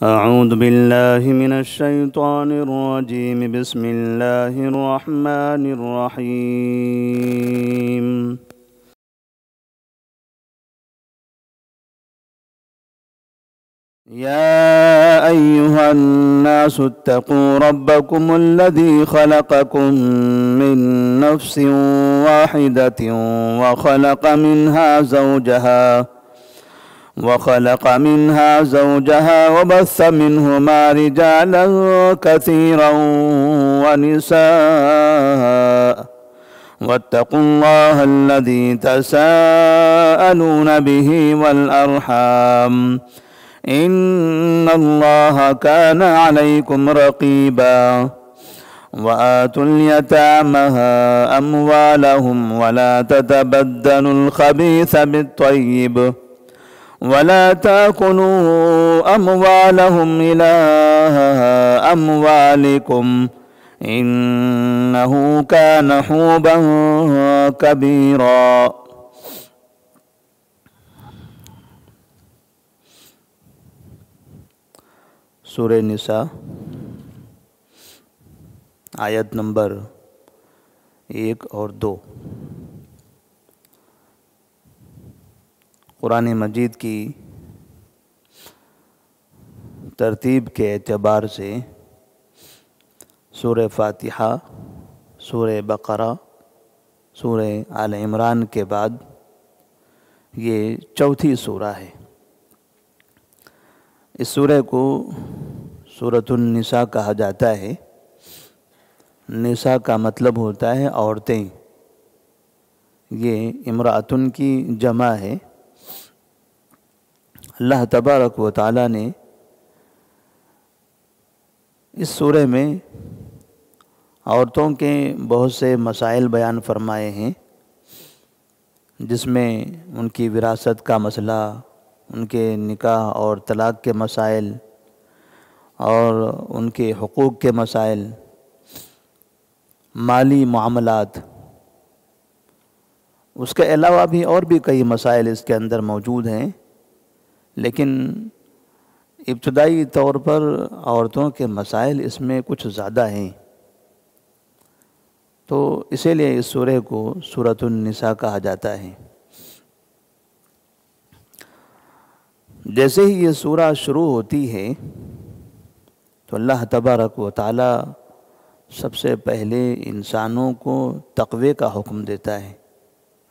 أعوذ بالله من الشيطان الرجيم. بسم الله الرحمن الرحيم. يا أيها الناس اتقوا ربكم الذي خلقكم من نفس واحدة وخلق منها زوجها وبث منهما رجالا كثيرا ونساء واتقوا الله الذي تساءلون به والأرحام إن الله كان عليكم رقيبا. وآتوا اليتامى أموالهم ولا تتبدلوا الخبيث بالطيب ولا تأكلوا أموالهم إلى أموالكم إنه كان حوبا كبيرا. سورہ نساء آیت نمبر 1 اور 2. قرآن مجید کی ترتیب کے اعتبار سے سورہ فاتحہ، سورہ بقرہ، سورہ آل عمران کے بعد یہ چوتھی سورہ ہے. اس سورہ کو سورۃ النساء کہا جاتا ہے. نساء کا مطلب ہوتا ہے عورتیں. یہ امرأتن کی جمع ہے. اللہ تبارک و تعالیٰ نے اس سورہ میں عورتوں کے بہت سے مسائل بیان فرمائے ہیں، جس میں ان کی وراثت کا مسئلہ، ان کے نکاح اور طلاق کے مسائل اور ان کے حقوق کے مسائل، مالی معاملات، اس کے علاوہ بھی اور بھی کئی مسائل اس کے اندر موجود ہیں. لیکن ابتدائی طور پر عورتوں کے مسائل اس میں کچھ زیادہ ہیں، تو اسی لیے اس سورہ کو سورۃ النساء کہا جاتا ہے. جیسے ہی یہ سورہ شروع ہوتی ہے تو اللہ تبارک و تعالی سب سے پہلے انسانوں کو تقوی کا حکم دیتا ہے.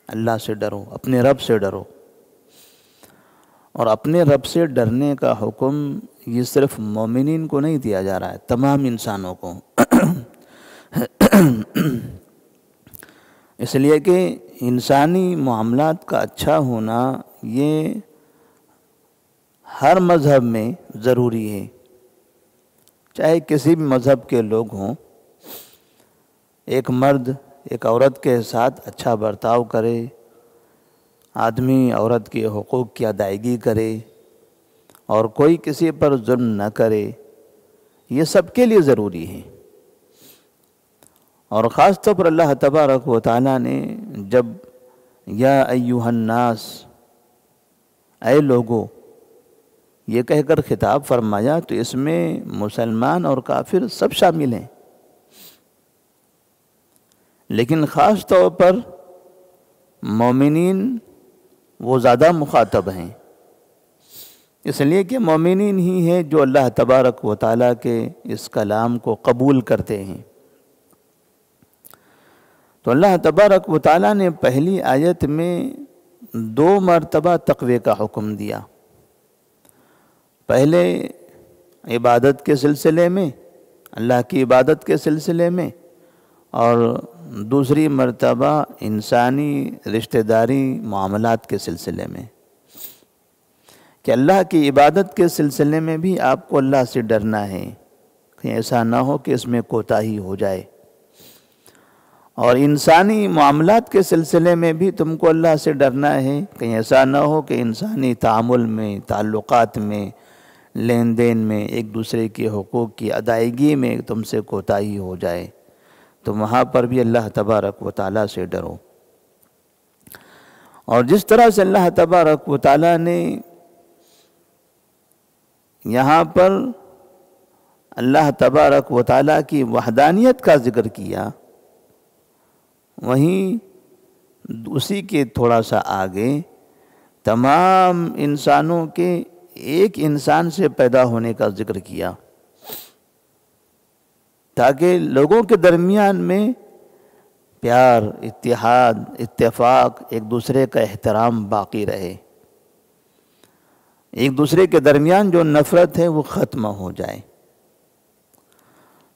اللہ سے ڈرو، اپنے رب سے ڈرو. اور اپنے رب سے ڈرنے کا حکم یہ صرف مومنین کو نہیں دیا جا رہا ہے، تمام انسانوں کو. اس لیے کہ انسانی معاملات کا اچھا ہونا یہ ہر مذہب میں ضروری ہے. چاہے کسی بھی مذہب کے لوگ ہوں، ایک مرد ایک عورت کے ساتھ اچھا برتاؤ کرے، آدمی عورت کے حقوق کی ادائیگی کرے اور کوئی کسی پر ظلم نہ کرے، یہ سب کے لیے ضروری ہے. اور خاص طور پر اللہ تبارک و تعالیٰ نے جب یا ایھا الناس، اے لوگو، یہ کہہ کر خطاب فرمایا تو اس میں مسلمان اور کافر سب شامل ہیں. لیکن خاص طور پر مومنین وہ زیادہ مخاطب ہیں، اس لیے کہ مومنین ہی ہیں جو اللہ تبارک و تعالیٰ کے اس کلام کو قبول کرتے ہیں. تو اللہ تبارک و تعالیٰ نے پہلی آیت میں 2 مرتبہ تقوی کا حکم دیا. پہلے عبادت کے سلسلے میں، اللہ کی عبادت کے سلسلے میں، اور دوسری مرتبہ انسانی رشتہ داری معاملات کے سلسلے میں، کہ اللہ کی عبادت کے سلسلے میں بھی آپ کو اللہ سے ڈرنا ہے، کہیں ایسا نہ ہو کہ اس میں کوتاہی ہو جائے. اور انسانی معاملات کے سلسلے میں بھی تم کو اللہ سے ڈرنا ہے، کہیں ایسا نہ ہو کہ انسانی تعامل میں، تعلقات میں، لین دین میں، ایک دوسرے کے حقوق کی ادائیگی میں تم سے کوتاہی ہو جائے. تو وہاں پر بھی اللہ تبارک و تعالیٰ سے ڈرو. اور جس طرح سے اللہ تبارک و تعالیٰ نے یہاں پر اللہ تبارک و تعالیٰ کی وحدانیت کا ذکر کیا، وہیں اسی کے تھوڑا سا آگے تمام انسانوں کے ایک انسان سے پیدا ہونے کا ذکر کیا، تاکہ لوگوں کے درمیان میں پیار، اتحاد، اتفاق، ایک دوسرے کا احترام باقی رہے، ایک دوسرے کے درمیان جو نفرت ہے وہ ختم ہو جائے۔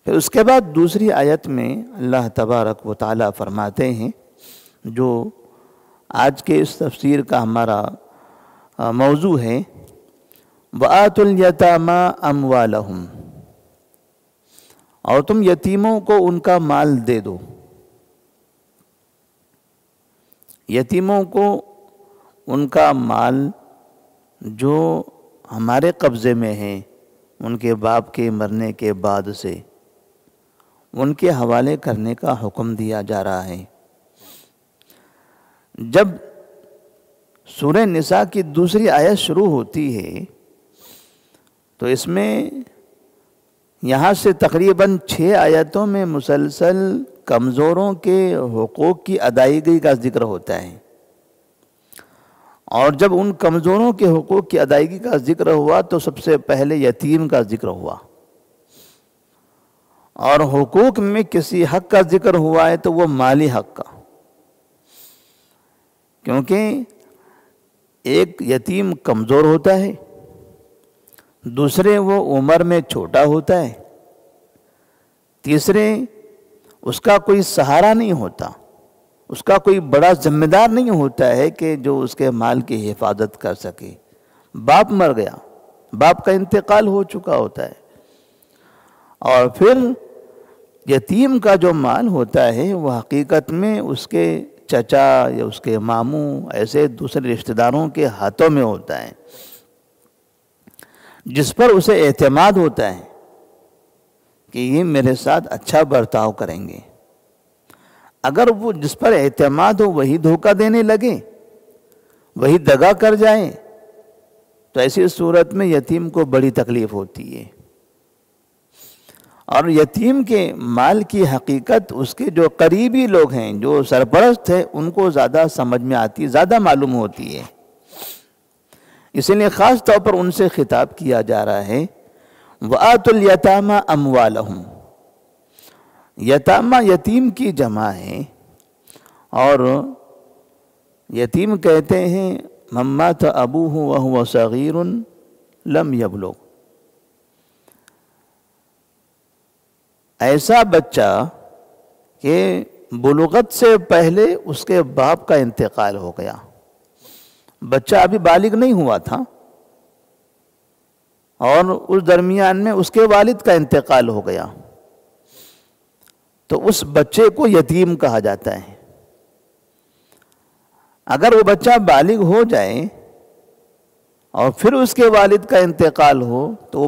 پھر اس کے بعد دوسری آیت میں اللہ تبارک و تعالیٰ فرماتے ہیں، جو آج کے اس تفسیر کا ہمارا موضوع ہے، وَآتُوا الْيَتَامَىٰ أَمْوَالَهُمْ، اور تم یتیموں کو ان کا مال دے دو۔ یتیموں کو ان کا مال جو ہمارے قبضے میں ہے، ان کے باپ کے مرنے کے بعد سے ان کے حوالے کرنے کا حکم دیا جا رہا ہے۔ جب سورہ نساء کی دوسری آیت شروع ہوتی ہے تو اس میں یہاں سے تقریباً 6 آیتوں میں مسلسل کمزوروں کے حقوق کی ادائیگی کا ذکر ہوتا ہے، اور جب ان کمزوروں کے حقوق کی ادائیگی کا ذکر ہوا تو سب سے پہلے یتیم کا ذکر ہوا، اور حقوق میں کسی حق کا ذکر ہوا ہے تو وہ مالی حق کا، کیونکہ ایک یتیم کمزور ہوتا ہے، دوسرے وہ عمر میں چھوٹا ہوتا ہے، تیسرے اس کا کوئی سہارا نہیں ہوتا، اس کا کوئی بڑا ذمہ دار نہیں ہوتا ہے کہ جو اس کے مال کی حفاظت کر سکے۔ باپ مر گیا، باپ کا انتقال ہو چکا ہوتا ہے، اور پھر یتیم کا جو مال ہوتا ہے وہ حقیقت میں اس کے چچا یا اس کے ماموں ایسے دوسرے رشتہ داروں کے ہاتھوں میں ہوتا ہے، جس پر اسے اعتماد ہوتا ہے کہ یہ میرے ساتھ اچھا برتاؤ کریں گے۔ اگر وہ جس پر اعتماد ہو وہی دھوکہ دینے لگے، وہی دغا کر جائیں، تو ایسی صورت میں یتیم کو بڑی تکلیف ہوتی ہے، اور یتیم کے مال کی حقیقت اس کے جو قریبی لوگ ہیں، جو سرپرست ہیں، ان کو زیادہ سمجھ میں آتی، زیادہ معلوم ہوتی ہے، اسی لیے خاص طور پر ان سے خطاب کیا جا رہا ہے، وَآتُوا الْيَتَامَىٰ أَمْوَالَهُمْ۔ یتامہ یتیم کی جمع ہے، اور یتیم کہتے ہیں مَن مَاتَ أَبُوهُ وَهُوَ صَغِيرٌ لَمْ يَبْلُغْ، ایسا بچہ کہ بلوغت سے پہلے اس کے باپ کا انتقال ہو گیا، بچہ ابھی بالغ نہیں ہوا تھا، اور اس درمیان میں اس کے والد کا انتقال ہو گیا، تو اس بچے کو یتیم کہا جاتا ہے۔ اگر وہ بچہ بالغ ہو جائے اور پھر اس کے والد کا انتقال ہو تو وہ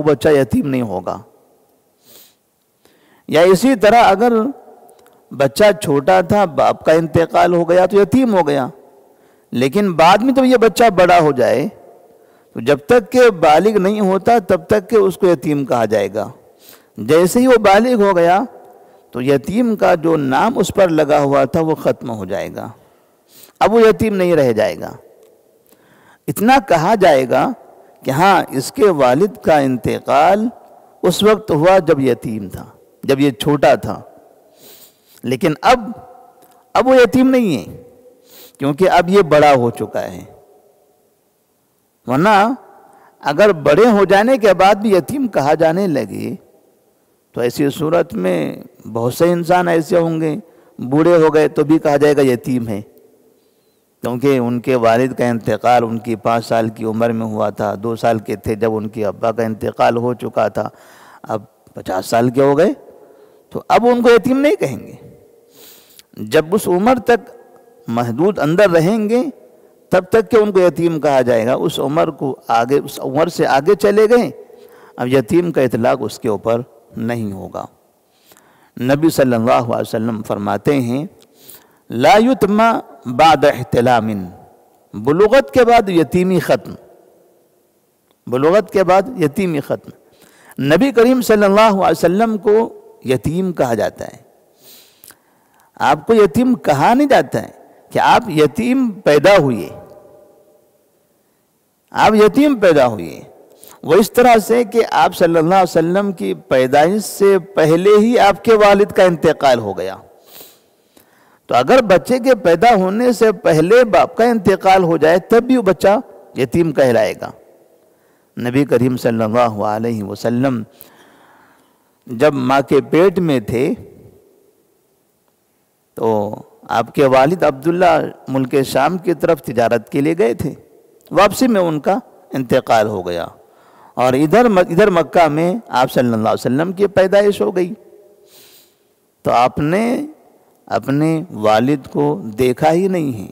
بچہ یتیم نہیں ہوگا۔ یا اسی طرح اگر بچہ چھوٹا تھا، باپ کا انتقال ہو گیا تو یتیم ہو گیا، لیکن بعد میں تو یہ بچہ بڑا ہو جائے تو جب تک کہ بالغ نہیں ہوتا تب تک کہ اس کو یتیم کہا جائے گا۔ جیسے ہی وہ بالغ ہو گیا تو یتیم کا جو نام اس پر لگا ہوا تھا وہ ختم ہو جائے گا، اب وہ یتیم نہیں رہ جائے گا۔ اتنا کہا جائے گا کہ ہاں اس کے والد کا انتقال اس وقت ہوا جب یتیم تھا، جب یہ چھوٹا تھا، لیکن اب وہ یتیم نہیں ہے، کیونکہ اب یہ بڑا ہو چکا ہے۔ ورنہ اگر بڑے ہو جانے کے بعد بھی یتیم کہا جانے لگے تو ایسی صورت میں بہت سے انسان ایسے ہوں گے، بوڑھے ہو گئے تو بھی کہا جائے گا یتیم ہے، کیونکہ ان کے والد کا انتقال ان کی 5 سال کی عمر میں ہوا تھا، 2 سال کے تھے جب ان کے ابا کا انتقال ہو چکا تھا، اب 50 سال کے ہو گئے تو اب ان کو یتیم نہیں کہیں گے۔ جب اس عمر تک محدود اندر رہیں گے تب تک کہ ان کو یتیم کہا جائے گا، اس عمر سے آگے چلے گئے اب یتیم کا اطلاق اس کے اوپر نہیں ہوگا۔ نبی صلی اللہ علیہ وسلم فرماتے ہیں لا یتما بعد احتلام، بلوغت کے بعد یتیمی ختم، بلوغت کے بعد یتیمی ختم۔ نبی کریم صلی اللہ علیہ وسلم کو یتیم کہا جاتا ہے۔ آپ کو یتیم کہا نہیں جاتا ہے کہ آپ یتیم پیدا ہوئے، آپ یتیم پیدا ہوئے۔ وہ اس طرح سے کہ آپ صلی اللہ علیہ وسلم کی پیدائش سے پہلے ہی آپ کے والد کا انتقال ہو گیا۔ تو اگر بچے کے پیدا ہونے سے پہلے باپ کا انتقال ہو جائے تب بھی وہ بچہ یتیم کہلائے گا۔ نبی کریم صلی اللہ علیہ وسلم جب ماں کے پیٹ میں تھے تو آپ کے والد عبداللہ ملک شام کی طرف تجارت کے لیے گئے تھے، واپسی میں ان کا انتقال ہو گیا، اور ادھر مکہ میں آپ صلی اللہ علیہ وسلم کی پیدائش ہو گئی۔ تو آپ نے اپنے والد کو دیکھا ہی نہیں ہے،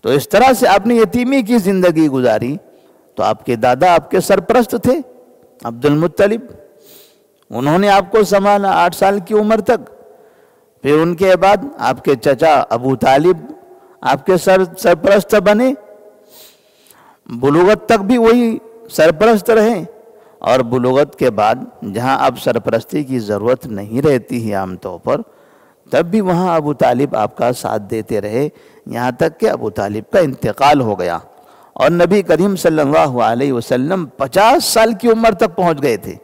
تو اس طرح سے آپ نے یتیمی کی زندگی گزاری۔ تو آپ کے دادا آپ کے سرپرست تھے عبد المطلب، انہوں نے آپ کو سنبھالا 8 سال کی عمر تک۔ پھر ان کے بعد آپ کے چچا ابو طالب آپ کے سرپرست بنے، بلوغت تک بھی وہی سرپرست رہے، اور بلوغت کے بعد جہاں اب سرپرستی کی ضرورت نہیں رہتی ہے عام طور پر، تب بھی وہاں ابو طالب آپ کا ساتھ دیتے رہے، یہاں تک کہ ابو طالب کا انتقال ہو گیا، اور نبی کریم صلی اللہ علیہ وسلم 50 سال کی عمر تک پہنچ گئے تھے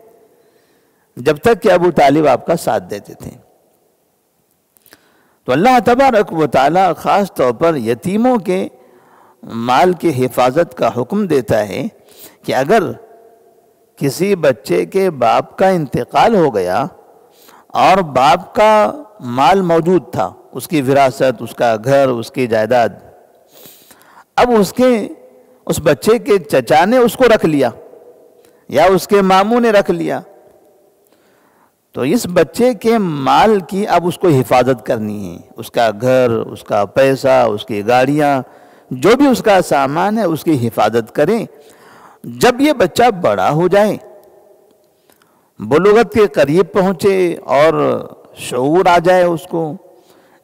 جب تک کہ ابو طالب آپ کا ساتھ دیتے تھے۔ تو اللہ تبارک و تعالی خاص طور پر یتیموں کے مال کی حفاظت کا حکم دیتا ہے کہ اگر کسی بچے کے باپ کا انتقال ہو گیا اور باپ کا مال موجود تھا، اس کی وراثت، اس کا گھر، اس کی جائیداد، اب اس بچے کے چچا نے اس کو رکھ لیا یا اس کے ماموں نے رکھ لیا، تو اس بچے کے مال کی اب اس کو حفاظت کرنی ہے، اس کا گھر، اس کا پیسہ، اس کی گاڑیاں، جو بھی اس کا سامان ہے اس کی حفاظت کریں۔ جب یہ بچہ بڑا ہو جائے، بلوغت کے قریب پہنچے اور شعور آ جائے اس کو،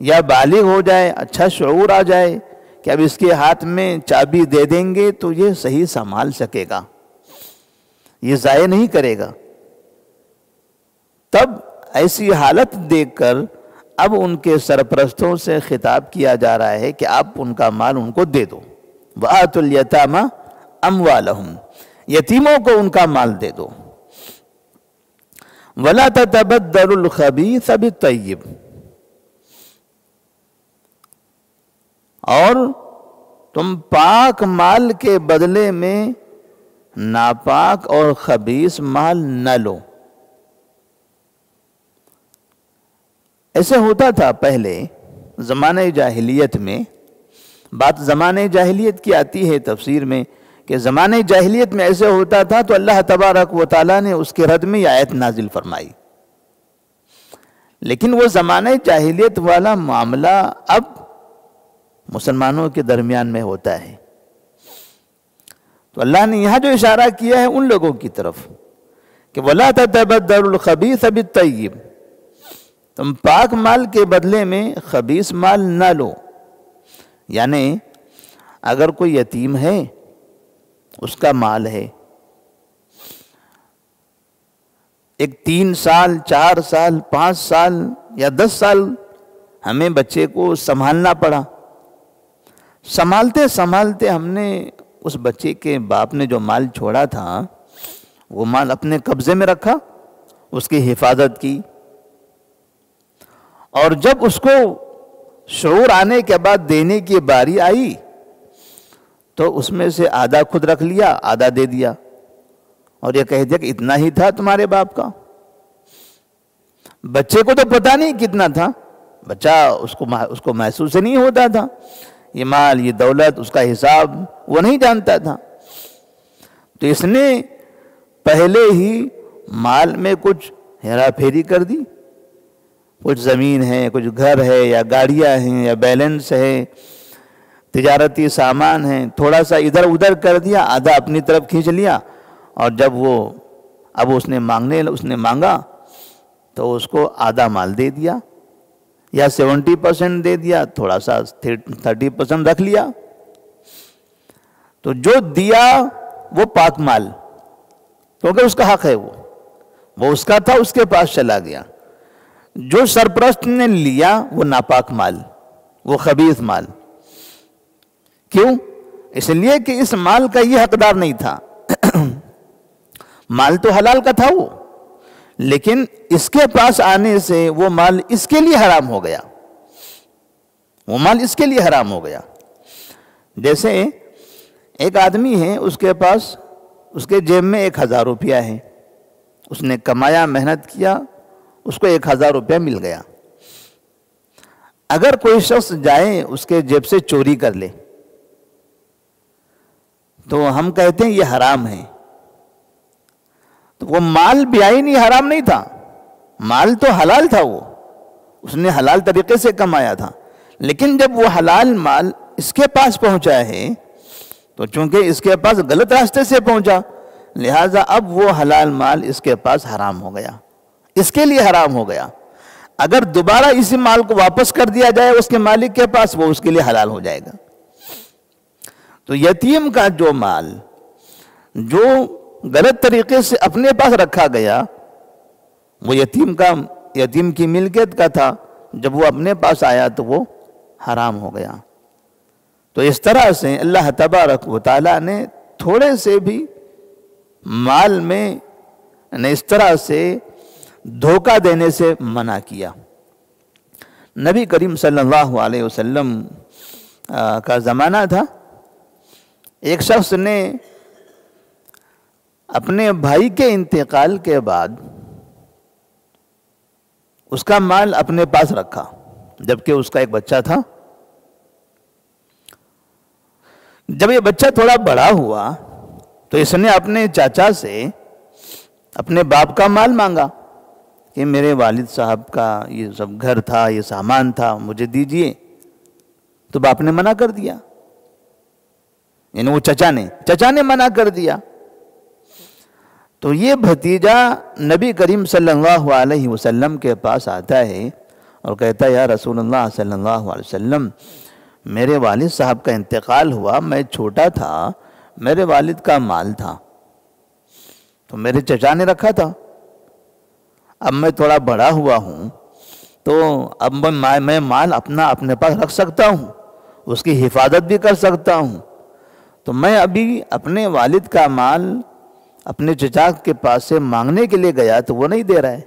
یا بالغ ہو جائے، اچھا شعور آ جائے کہ اب اس کے ہاتھ میں چابی دے دیں گے تو یہ صحیح سنبھال سکے گا، یہ ضائع نہیں کرے گا، تب ایسی حالت دیکھ کر اب ان کے سرپرستوں سے خطاب کیا جا رہا ہے کہ آپ ان کا مال ان کو دے دو۔ وَآتُوا الْيَتَامَ أَمْوَالَهُمْ، یتیموں کو ان کا مال دے دو۔ وَلَا تَتَبَدَّلُوا الْخَبِيثَ بِالطَّيِّبِ، اور تم پاک مال کے بدلے میں ناپاک اور خبیث مال نہ لو۔ ایسے ہوتا تھا پہلے زمانہ جاہلیت میں، بات زمانہ جاہلیت کی آتی ہے تفسیر میں کہ زمانہ جاہلیت میں ایسے ہوتا تھا، تو اللہ تبارک و تعالیٰ نے اس کے رد میں یہ آیت نازل فرمائی۔ لیکن وہ زمانہ جاہلیت والا معاملہ اب مسلمانوں کے درمیان میں ہوتا ہے، تو اللہ نے یہاں جو اشارہ کیا ہے ان لوگوں کی طرف کہ وَلَا تَتَبَدَّلُوا الْخَبِيثَ بِالطَّيِّبِ، تم پاک مال کے بدلے میں خبیث مال نہ لو۔ یعنی اگر کوئی یتیم ہے، اس کا مال ہے، ایک 3 سال 4 سال 5 سال یا 10 سال ہمیں بچے کو سنبھالنا پڑا، سنبھالتے سنبھالتے ہم نے اس بچے کے باپ نے جو مال چھوڑا تھا وہ مال اپنے قبضے میں رکھا، اس کی حفاظت کی، اور جب اس کو شعور آنے کے بعد دینے کی باری آئی تو اس میں سے آدھا خود رکھ لیا، آدھا دے دیا، اور یہ کہہ دیا کہ اتنا ہی تھا تمہارے باپ کا۔ بچے کو تو پتہ نہیں کتنا تھا، بچہ اس کو محسوس نہیں ہوتا تھا، یہ مال، یہ دولت، اس کا حساب وہ نہیں جانتا تھا، تو اس نے پہلے ہی مال میں کچھ ہیرا پھیری کر دی، کچھ زمین ہے، کچھ گھر ہے یا گاڑیاں ہیں یا بیلنس ہے، تجارتی سامان ہے، تھوڑا سا ادھر ادھر کر دیا، آدھا اپنی طرف کھینچ لیا، اور جب اب اس نے مانگا تو اس کو آدھا مال دے دیا یا 70% دے دیا، تھوڑا سا 30% رکھ لیا۔ تو جو دیا وہ پاک مال، کیونکہ اس کا حق ہے، وہ اس کا تھا، اس کے پاس چلا گیا۔ جو سرپرست نے لیا وہ ناپاک مال، وہ خبیث مال۔ کیوں؟ اس لیے کہ اس مال کا یہ حقدار نہیں تھا۔ مال تو حلال کا تھا وہ، لیکن اس کے پاس آنے سے وہ مال اس کے لیے حرام ہو گیا، وہ مال اس کے لیے حرام ہو گیا۔ جیسے ایک آدمی ہے، اس کے پاس اس کے جیب میں 1000 روپیہ ہے، اس نے کمایا، محنت کیا، اس کو 1000 روپیہ مل گیا۔ اگر کوئی شخص جائے اس کے جیب سے چوری کر لے تو ہم کہتے ہیں یہ حرام ہے۔ تو وہ مال بیعینی حرام نہیں تھا، مال تو حلال تھا، وہ اس نے حلال طریقے سے کمایا تھا، لیکن جب وہ حلال مال اس کے پاس پہنچا ہے تو چونکہ اس کے پاس غلط راستے سے پہنچا، لہٰذا اب وہ حلال مال اس کے پاس حرام ہو گیا، اس کے لیے حرام ہو گیا۔ اگر دوبارہ اسی مال کو واپس کر دیا جائے اس کے مالک کے پاس، وہ اس کے لیے حلال ہو جائے گا۔ تو یتیم کا جو مال جو غلط طریقے سے اپنے پاس رکھا گیا، وہ یتیم کی ملکیت کا تھا، جب وہ اپنے پاس آیا تو وہ حرام ہو گیا۔ تو اس طرح سے اللہ تبارک و تعالیٰ نے تھوڑے سے بھی مال میں اس طرح سے دھوکہ دینے سے منع کیا۔ نبی کریم صلی اللہ علیہ وسلم کا زمانہ تھا، ایک شخص نے اپنے بھائی کے انتقال کے بعد اس کا مال اپنے پاس رکھا، جبکہ اس کا ایک بچہ تھا۔ جب یہ بچہ تھوڑا بڑا ہوا تو اس نے اپنے چاچا سے اپنے باپ کا مال مانگا کہ میرے والد صاحب کا یہ سب گھر تھا، یہ سامان تھا، مجھے دیجئے۔ تو باپ نے منع کر دیا، یعنی وہ چچا نے منع کر دیا۔ تو یہ بھتیجا نبی کریم صلی اللہ علیہ وسلم کے پاس آتا ہے اور کہتا ہے یا رسول اللہ صلی اللہ علیہ وسلم، میرے والد صاحب کا انتقال ہوا، میں چھوٹا تھا، میرے والد کا مال تھا تو میرے چچا نے رکھا تھا، اب میں تھوڑا بڑا ہوا ہوں تو اب میں مال اپنے پاس رکھ سکتا ہوں، اس کی حفاظت بھی کر سکتا ہوں، تو میں ابھی اپنے والد کا مال اپنے چچا کے پاس سے مانگنے کے لیے گیا تو وہ نہیں دے رہا ہے۔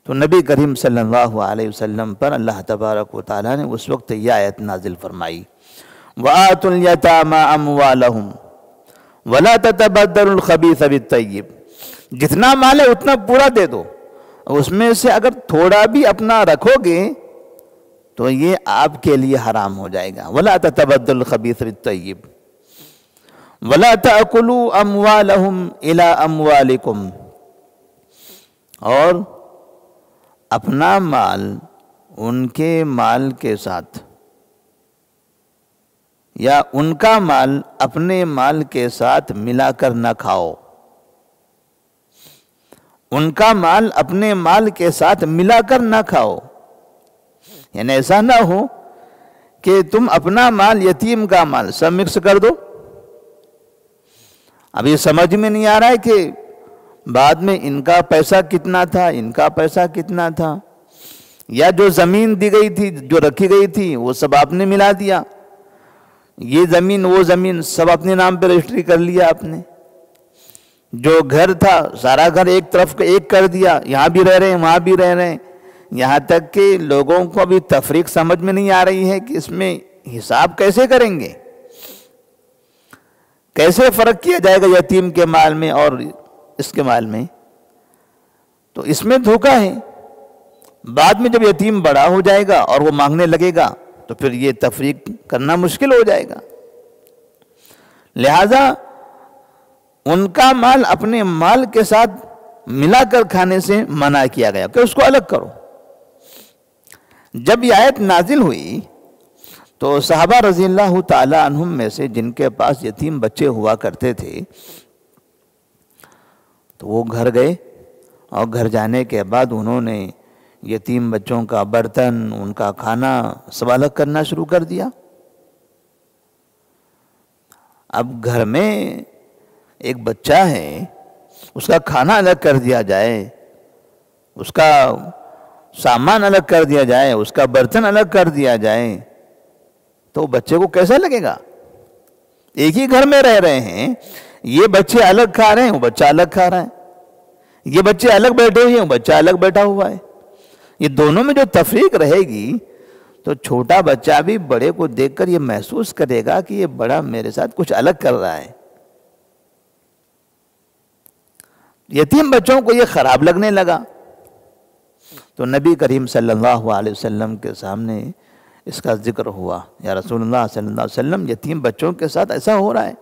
تو نبی کریم صلی اللہ علیہ وسلم پر اللہ تبارک و تعالیٰ نے اس وقت یہ آیت نازل فرمائی، وَآتُوا الْيَتَامَىٰ أَمْوَالَهُمْ وَلَا تَتَبَدَّلُوا الْخَبِيثَ بِالطَّيِّبِ، جتنا مال ہے اتنا پورا دے دو، اس میں سے اگر تھوڑا بھی اپنا رکھو گے تو یہ آپ کے لیے حرام ہو جائے گا۔ وَلَا تَتَبَدَّلُوا الْخَبِيثَ بِالطَّيِّبِ وَلَا تَأْكُلُوا أَمْوَالَهُمْ إِلَىٰ أَمْوَالِكُمْ، اور اپنا مال ان کے مال کے ساتھ یا ان کا مال اپنے مال کے ساتھ ملا کر نہ کھاؤ، ان کا مال اپنے مال کے ساتھ ملا کر نہ کھاؤ، یعنی ایسا نہ ہو کہ تم اپنا مال یتیم کا مال سب مکس کر دو۔ اب یہ سمجھ میں نہیں آ رہا ہے کہ بعد میں ان کا پیسہ کتنا تھا، ان کا پیسہ کتنا تھا، یا جو زمین دی گئی تھی، جو رکھی گئی تھی، وہ سب آپ نے ملا دیا، یہ زمین وہ زمین سب اپنے نام پہ رجسٹری کر لیا آپ نے، جو گھر تھا سارا گھر ایک طرف ایک کر دیا، یہاں بھی رہ رہے ہیں وہاں بھی رہ رہے ہیں، یہاں تک کہ لوگوں کو ابھی تفریق سمجھ میں نہیں آ رہی ہے کہ اس میں حساب کیسے کریں گے، کیسے فرق کیا جائے گا یتیم کے مال میں اور اس کے مال میں۔ تو اس میں دھوکہ ہے، بعد میں جب یتیم بڑا ہو جائے گا اور وہ مانگنے لگے گا تو پھر یہ تفریق کرنا مشکل ہو جائے گا۔ لہذا ان کا مال اپنے مال کے ساتھ ملا کر کھانے سے منع کیا گیا کہ اس کو الگ کرو۔ جب یہ آیت نازل ہوئی تو صحابہ رضی اللہ تعالی عنہم میں سے جن کے پاس یتیم بچے ہوا کرتے تھے تو وہ گھر گئے، اور گھر جانے کے بعد انہوں نے یتیم بچوں کا برتن، ان کا کھانا سب الگ کرنا شروع کر دیا۔ اب گھر میں ایک بچہ ہے، اس کا کھانا الگ کر دیا جائے، اس کا سامان الگ کر دیا جائے، اس کا برتن الگ کر دیا جائے، تو بچے کو کیسا لگے گا؟ ایک ہی گھر میں رہ رہے ہیں، یہ بچے الگ کھا رہے ہیں، وہ بچہ الگ کھا رہا ہے، یہ بچے الگ بیٹھے ہوئے ہیں، وہ بچہ الگ بیٹھا ہوا ہے۔ یہ دونوں میں جو تفریق رہے گی تو چھوٹا بچہ بھی بڑے کو دیکھ کر یہ محسوس کرے گا کہ یہ بڑا میرے ساتھ کچھ الگ کر رہا ہے۔ یتیم بچوں کو یہ خراب لگنے لگا، تو نبی کریم صلی اللہ علیہ وسلم کے سامنے اس کا ذکر ہوا، یا رسول اللہ صلی اللہ علیہ وسلم یتیم بچوں کے ساتھ ایسا ہو رہا ہے۔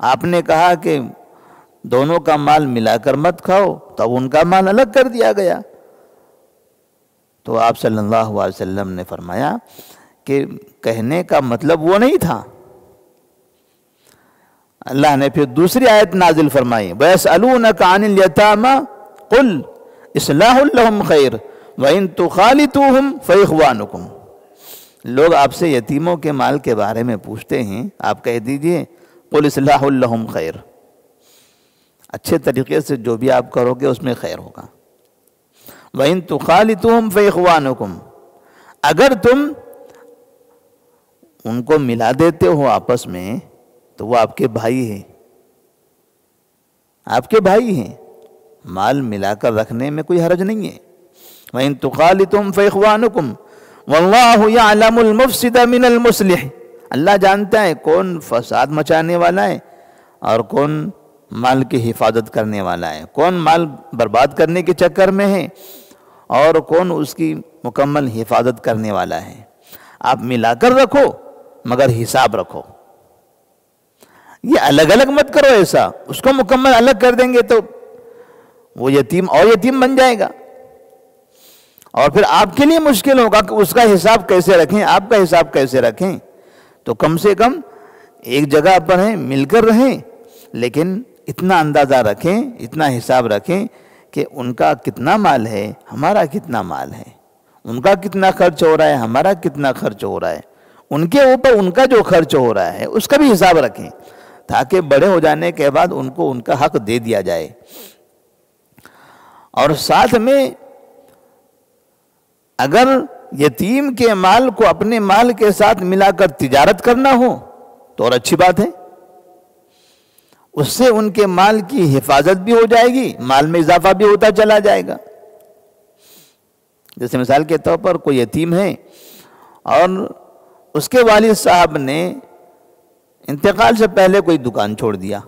آپ نے کہا کہ دونوں کا مال ملا کر مت کھاؤ، تب ان کا مال الگ کر دیا گیا۔ تو آپ صلی اللہ علیہ وسلم نے فرمایا کہ کہنے کا مطلب وہ نہیں تھا۔ اللہ نے پھر دوسری آیت نازل فرمائی، وَيَسْأَلُونَكَ عَنِ الْيَتَامَى قُلْ إِصْلَاحٌ لَهُمْ خَيْرٌ وَإِن تُخَالِطُوهُمْ فَإِخْوَانُكُمْ۔ لوگ آپ سے یتیموں کے مال کے بارے میں پوچھتے ہیں، آپ کہہ دیجئے قُلْ إِصْلَاحٌ لَهُمْ خَيْرٌ، اچھے طریقے سے جو بھی آپ کرو گے اس میں خیر ہوگا۔ وَإِن تُخَالِطُوهُمْ فَإِخْوَانُكُمْ، اگر تم ان کو ملا دیتے ہو آپس میں تو وہ آپ کے بھائی ہیں، آپ کے بھائی ہیں، مال ملا کر رکھنے میں کوئی حرج نہیں ہے۔ وَإِن تُخَالِطُوهُمْ فَإِخْوَانُكُمْ وَاللَّهُ يَعْلَمُ الْمُفْسِدَ مِنَ الْمُصْلِحِ، اللہ جانتا ہے کون فساد مچانے والا ہے اور کون مال کی حفاظت کرنے والا ہے، کون مال برباد کرنے کے چکر میں ہے اور کون اس کی مکمل حفاظت کرنے والا ہے۔ آپ ملا کر رکھو مگر حساب رکھو، یہ الگ الگ مت کرو، ایسا اس کو مکمل الگ کر دیں گے تو وہ یتیم اور یتیم بن جائے گا، اور پھر آپ کے لیے مشکل ہوگا کہ اس کا حساب کیسے رکھیں، آپ کا حساب کیسے رکھیں۔ تو کم سے کم ایک جگہ پر ہیں، مل کر رہیں، لیکن اتنا اندازہ رکھیں، اتنا حساب رکھیں کہ ان کا کتنا مال ہے، ہمارا کتنا مال ہے، ان کا کتنا خرچ ہو رہا ہے، ہمارا کتنا خرچ ہو رہا ہے، ان کے اوپر ان کا جو خرچ ہو رہا ہے اس کا بھی حساب رکھیں، تاکہ بڑے ہو جانے کے بعد ان کو ان کا حق دے دیا جائے۔ اور ساتھ میں اگر یتیم کے مال کو اپنے مال کے ساتھ ملا کر تجارت کرنا ہو تو اور اچھی بات ہے، اس سے ان کے مال کی حفاظت بھی ہو جائے گی، مال میں اضافہ بھی ہوتا چلا جائے گا۔ جیسے مثال کے طور پر کوئی یتیم ہے اور اس کے والد صاحب نے انتقال سے پہلے کوئی دکان چھوڑ دیا،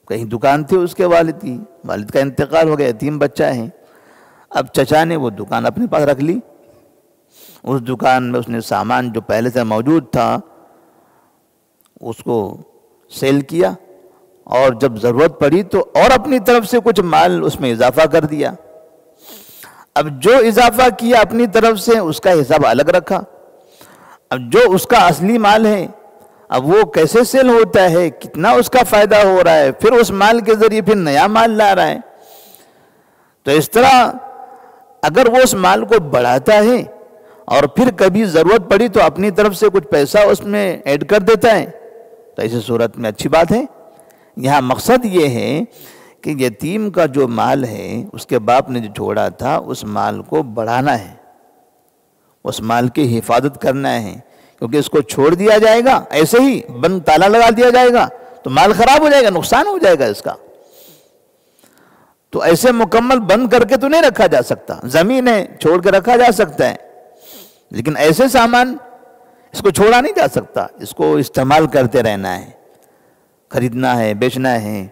کہیں دکان تھی اس کے والد کی، والد کا انتقال ہو گیا، یتیم بچہ ہے، اب چچا نے وہ دکان اپنے پاس رکھ لی، اس دکان میں اس نے سامان جو پہلے سے موجود تھا اس کو سیل کیا، اور جب ضرورت پڑی تو اور اپنی طرف سے کچھ مال اس میں اضافہ کر دیا۔ اب جو اضافہ کیا اپنی طرف سے اس کا حساب الگ رکھا، اب جو اس کا اصلی مال ہے اب وہ کیسے سیل ہوتا ہے، کتنا اس کا فائدہ ہو رہا ہے، پھر اس مال کے ذریعے پھر نیا مال لا رہا ہے۔ تو اس طرح اگر وہ اس مال کو بڑھاتا ہے اور پھر کبھی ضرورت پڑی تو اپنی طرف سے کچھ پیسہ اس میں ایڈ کر دیتا ہے تو ایسی صورت میں اچھی بات ہے۔ یہاں مقصد یہ ہے کہ یتیم کا جو مال ہے اس کے باپ نے جو چھوڑا تھا اس مال کو بڑھانا ہے، اس مال کی حفاظت کرنا ہے، کیونکہ اس کو چھوڑ دیا جائے گا ایسے ہی بند تالا لگا دیا جائے گا تو مال خراب ہو جائے گا، نقصان ہو جائے گا اس کا۔ تو ایسے مکمل بند کر کے تو نہیں رکھا جا سکتا، زمین ہے چھوڑ کے رکھا جا سکتا ہے، لیکن ایسے سامان اس کو چھوڑا نہیں جا سکتا، اس کو استعمال کرتے رہنا ہے، خریدنا ہے، بیچنا ہے۔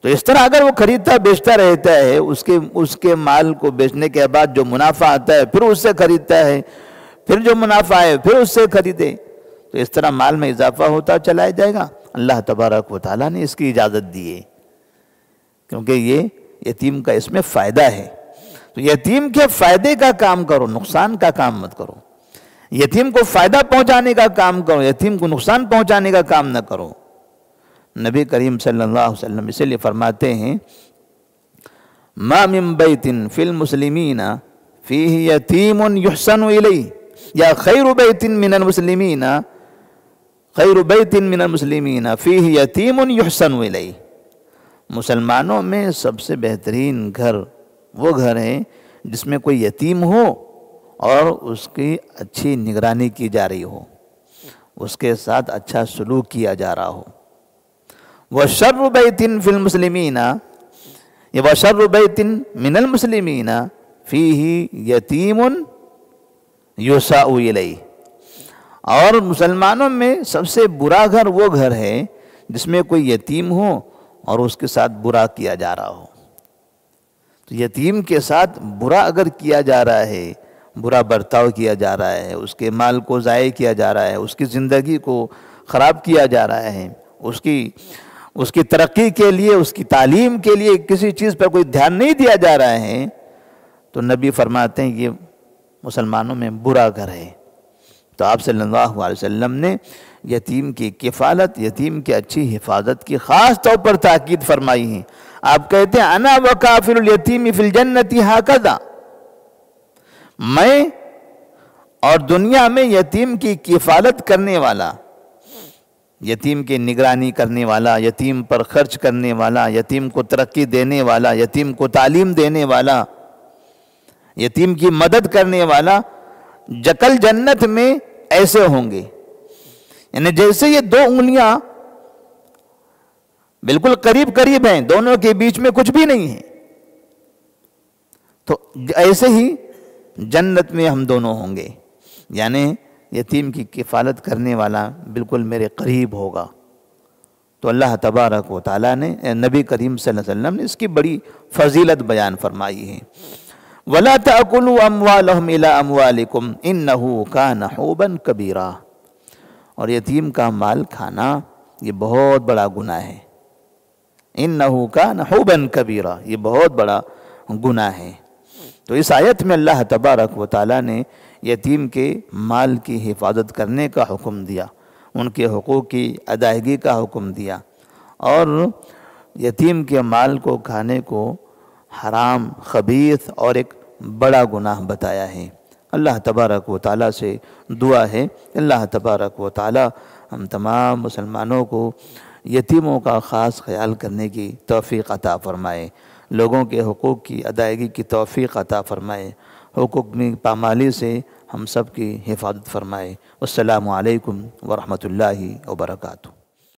تو اس طرح اگر وہ خریدتا بیچتا رہتا ہے، اس کے مال کو بیچنے کے بعد جو منافع آتا ہے پھر اس سے خریدتا ہے، پھر جو منافع ہے پھر اس سے خریدے، تو اس طرح مال میں اضافہ ہوتا چلا جائے گا۔ اللہ تبارک و تعالیٰ نے اس کی اجازت دی ہے، کیونکہ یہ یتیم کا اس میں فائدہ ہے۔ تو یتیم کے فائدے کا کام کرو، نقصان کا کام مت کرو، یتیم کو فائدہ پہنچانے کا کام کرو، یتیم کو نقصان پہنچانے کا کام نہ کرو۔ نبی کریم صلی اللہ علیہ وسلم اسی لیے فرماتے ہیں ما من بیت فی المسلمین فیہ یتیم یحسن الیہ یا خیر بیت من المسلمین خیر بیت من المسلمین فیہ یتیم یحسن الیہ، مسلمانوں میں سب سے بہترین گھر وہ گھر ہے جس میں کوئی یتیم ہو اور اس کی اچھی نگرانی کی جا رہی ہو، اس کے ساتھ اچھا سلوک کیا جا رہا ہو۔ وَشَرُّ بَيْتٍ فِي الْمُسْلِمِينَ وَشَرُّ بَيْتٍ مِّنَ الْمُسْلِمِينَ فِيهِ يَتِيمٌ يُسَاءُ إِلَيْهِ، اور مسلمانوں میں سب سے برا گھر وہ گھر ہے جس میں کوئی یتیم ہو اور اس کے ساتھ برا کیا جا رہا ہو۔ تو یتیم کے ساتھ برا اگر کیا جا رہا ہے، برا برتاؤ کیا جا رہا ہے، اس کے مال کو ضائع کیا جا رہا ہے، اس کی زندگی کو خراب کیا جا رہا ہے، اس کی ترقی کے لیے، اس کی تعلیم کے لیے کسی چیز پر کوئی دھیان نہیں دیا جا رہا ہے، تو نبی فرماتے ہیں یہ مسلمانوں میں برا گھر ہے۔ تو آپ صلی اللہ علیہ وسلم نے یتیم کی کفالت، یتیم کی اچھی حفاظت کی خاص طور پر تاکید فرمائی ہے۔ آپ کہتے ہیں انا وکافل الیتیم فی الجنت ہاکذا، میں اور دنیا میں یتیم کی کفالت کرنے والا، یتیم کی نگرانی کرنے والا، یتیم پر خرچ کرنے والا، یتیم کو ترقی دینے والا، یتیم کو تعلیم دینے والا، یتیم کی مدد کرنے والا، کل جنت میں ایسے ہوں گے۔ یعنی جیسے یہ دو انگلیاں بالکل قریب قریب ہیں، دونوں کے بیچ میں کچھ بھی نہیں ہے، تو ایسے ہی جنت میں ہم دونوں ہوں گے، یعنی یتیم کی کفالت کرنے والا بالکل میرے قریب ہوگا۔ تو اللہ تبارک و تعالیٰ نے، نبی کریم صلی اللہ علیہ وسلم نے اس کی بڑی فضیلت بیان فرمائی ہے۔ وَلَا تَأْكُلُوا أَمْوَالَهُمْ إِلَىٰ أَمْوَالِكُمْ إِنَّهُ كَانَ حُوبًا كَبِيرًا، اور یتیم کا مال کھانا یہ بہت بڑا گناہ ہے۔ إِنَّهُ كَانَ حُوبًا كَبِيرًا، یہ بہت بڑا گناہ ہے۔ تو اس آیت میں اللہ تبارک و تعالیٰ نے یتیم کے مال کی حفاظت کرنے کا حکم دیا، ان کے حقوق کی ادائیگی کا حکم دیا، اور یتیم کے مال کو کھانے کو حرام، خبیث اور ایک بڑا گناہ بتایا ہے۔ اللہ تبارک و تعالیٰ سے دعا ہے، اللہ تبارک و تعالیٰ ہم تمام مسلمانوں کو یتیموں کا خاص خیال کرنے کی توفیق عطا فرمائے، لوگوں کے حقوق کی ادائیگی کی توفیق عطا فرمائے، حقوق میں پامالی سے ہم سب کی حفاظت فرمائے۔ السلام علیکم ورحمۃ اللہ وبرکاتہ۔